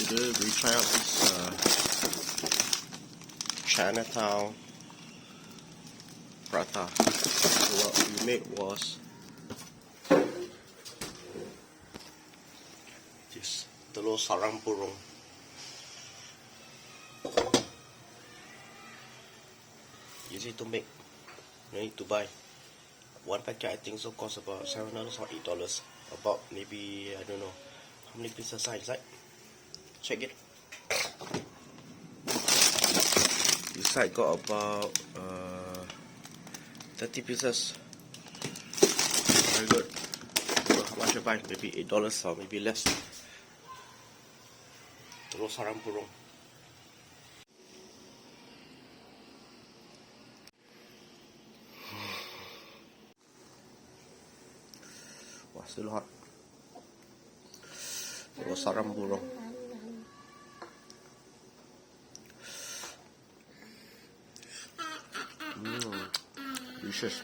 Today we try out this Chinatown Prata. So what we made was this Prata Sarang Burung. Easy to make, no need to buy. One packet I think so costs about $7 or $8. About maybe, I don't know how many pieces are inside. Check it. This side got about 30 pieces. Very good. So how much I buy? Maybe $8 or maybe less. Prata Sarang Burung. Wah, still hot. Prata Sarang Burung. Delicious.